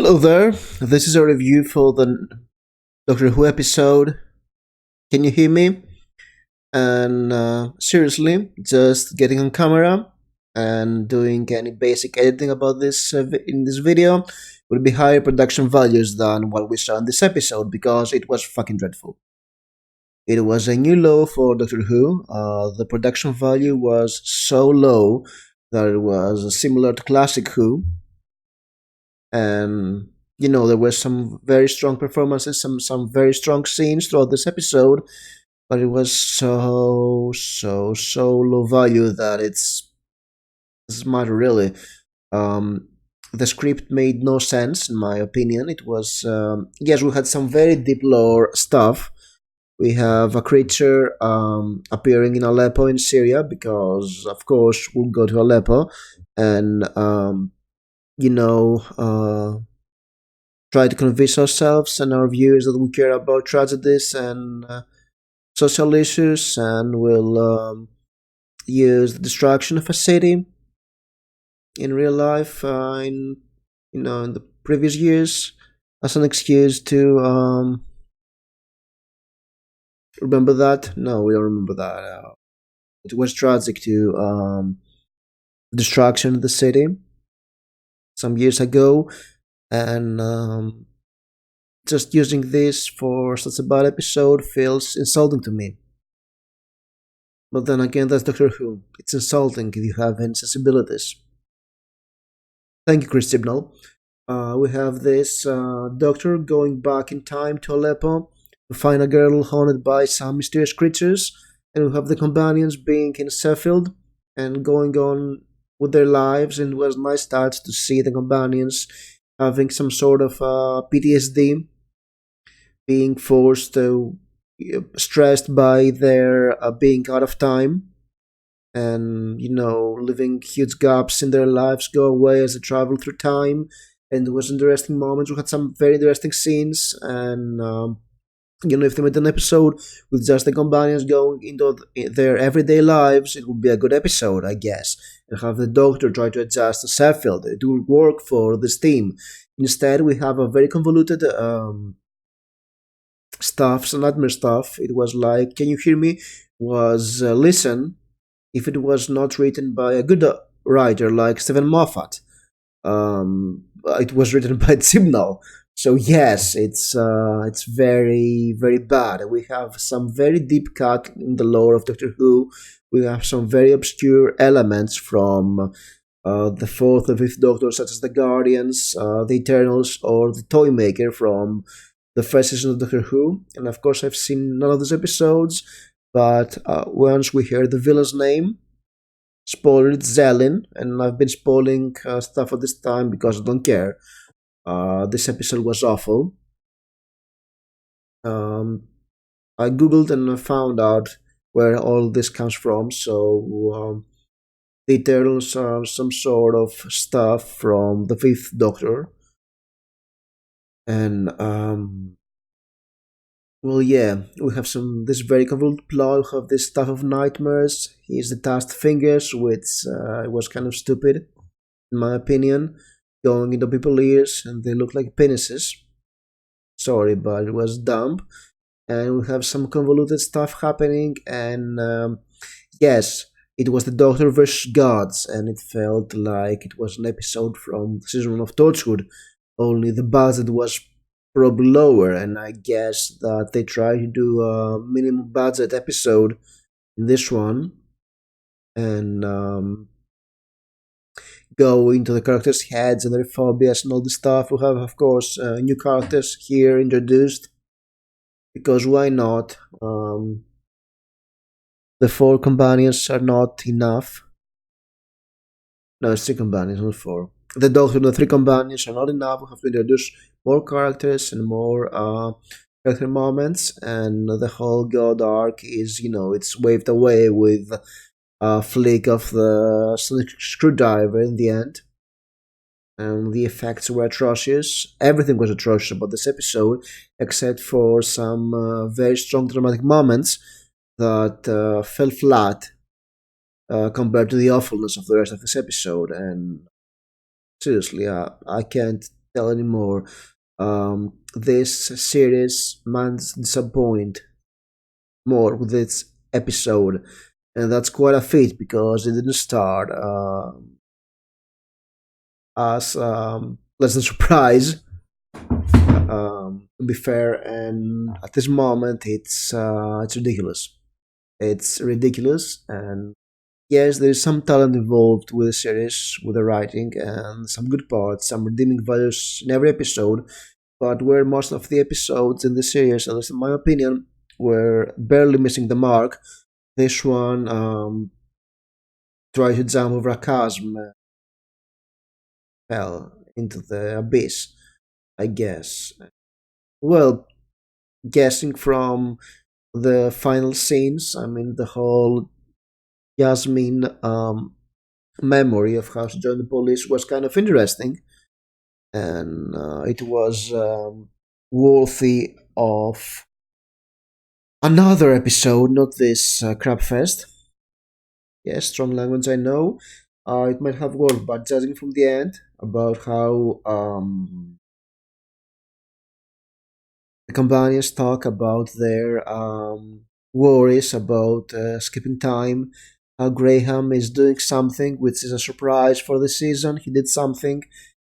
Hello there. This is a review for the Doctor Who episode. Can you hear me? And seriously, just getting on camera and doing any basic editing about this in this video would be higher production values than what we saw in this episode because it was fucking dreadful. It was a new low for Doctor Who. The production value was so low that it was similar to classic Who, and there were some very strong performances, some very strong scenes throughout this episode, but it was so low value that it's doesn't matter really. um the script made no sense in my opinion. It was yes, we had some very deep lore stuff. We have a creature appearing in Aleppo in Syria because of course we'll go to Aleppo and you know uh try to convince ourselves and our viewers that we care about tragedies and social issues, and we'll use the destruction of a city in real life in the previous years as an excuse to remember that. No, we don't remember that. It was tragic to destruction of the city some years ago, and just using this for such a bad episode feels insulting to me. But then again, that's Doctor Who. It's insulting if you have any sensibilities. Thank you, Chris Chibnall. We have this doctor going back in time to Aleppo to find a girl haunted by some mysterious creatures, and we have the companions being in Sheffield and going on with their lives. And it was nice start to see the companions having some sort of PTSD, being forced to stressed by their being out of time, and living huge gaps in their lives go away as they travel through time. And it was interesting moments. We had some very interesting scenes, and if they made an episode with just the companions going into their everyday lives, it would be a good episode, I guess. And have the doctor try to adjust to Sheffield. It will work for this team. Instead, we have a very convoluted stuff, some nightmare stuff. It was like, "Can you hear me?" Was listen, if it was not written by a good writer like Stephen Moffat. It was written by Chibnall. So yes, it's very very bad. We have some very deep cut in the lore of Doctor Who. We have some very obscure elements from the fourth and fifth Doctor, such as the Guardians, the Eternals, or the Toymaker from the first season of Doctor Who. And of course, I've seen none of those episodes, but once we hear the villain's name, spoiler, it's Zellin, and I've been spoiling stuff at this time because I don't care. This episode was awful. Um, I googled and I found out where all this comes from. So the Eternals are some sort of stuff from the Fifth Doctor, and well, yeah, we have this very convoluted plot. We have this stuff of nightmares. He's the tasked fingers, which was kind of stupid, in my opinion, going into people's ears, and they look like penises. Sorry, but it was dumb. And we have some convoluted stuff happening, and yes, it was the Doctor versus Gods, and it felt like it was an episode from season 1 of Torchwood, only the budget was probably lower, and I guess that they try to do a minimum budget episode in this one, and go into the characters' heads and their phobias and all this stuff. We have, of course, new characters here introduced, because why not? The four companions are not enough. No, it's three companions, not four. The Doctor and the three companions are not enough. We have to introduce more characters and more character moments, and the whole God arc is, it's waved away with a flick of the sonic screwdriver in the end. And the effects were atrocious. Everything was atrocious about this episode, except for some very strong dramatic moments that fell flat compared to the awfulness of the rest of this episode. And seriously, I can't tell anymore. This series managed to disappoint more with its episode, and that's quite a feat because it didn't start as pleasant surprise. To be fair, and at this moment, it's ridiculous. It's ridiculous, and yes, there is some talent involved with the series, with the writing, and some good parts, some redeeming values in every episode. But where most of the episodes in the series, at least in my opinion, were barely missing the mark, this one tried to jump over a chasm, fell into the abyss, I guess. Well, guessing from the final scenes, I mean, the whole Yasmin memory of how she joined the police was kind of interesting, and it was worthy of another episode, not this crap fest. Yes, strong language, I know. It might have worked, but judging from the end about how the companions talk about their worries about skipping time, how Graham is doing something which is a surprise for the season. He did something,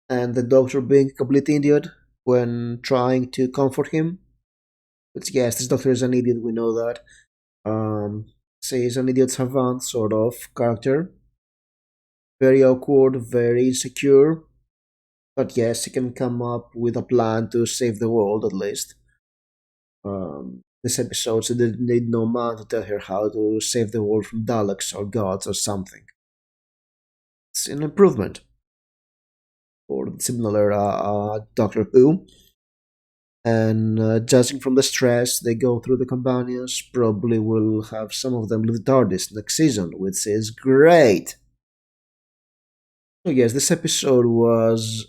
and the doctor being a complete idiot when trying to comfort him. But yes, this doctor is an idiot, we know that. So he's an idiot savant sort of character. Very awkward, very insecure. But yes, he can come up with a plan to save the world at least. This episode, she didn't need no man to tell her how to save the world from Daleks or gods or something. It's an improvement for the similar Doctor Who. And judging from the stress they go through, the companions probably will have some of them leave the TARDIS next season, which is great. So yes, this episode was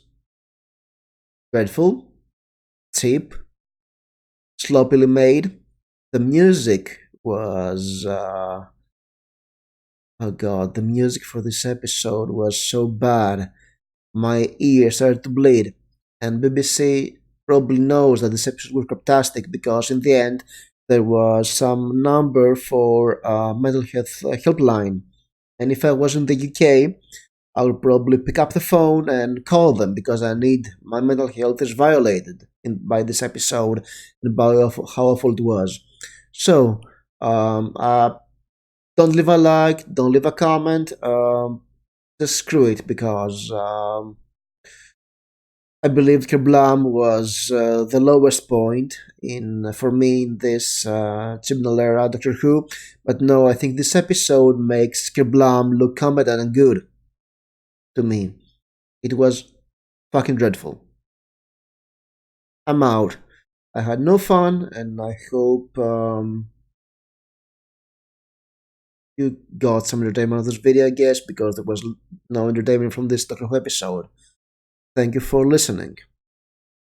dreadful, cheap, sloppily made. The music was oh god, the music for this episode was so bad. My ears started to bleed, and BBC probably knows that this episode was craptastic because in the end there was some number for mental health helpline, and if I was in the UK, I would probably pick up the phone and call them because I need my mental health is violated by this episode and by how awful it was. So, don't leave a like, don't leave a comment. Just screw it because I believe Kerblam was the lowest point in for me in this Chibnall era Doctor Who. But no, I think this episode makes Kerblam look competent and good to me. It was fucking dreadful. I'm out. I had no fun, and I hope you got some entertainment out of this video, I guess, because there was no entertainment from this Doctor Who episode. Thank you for listening.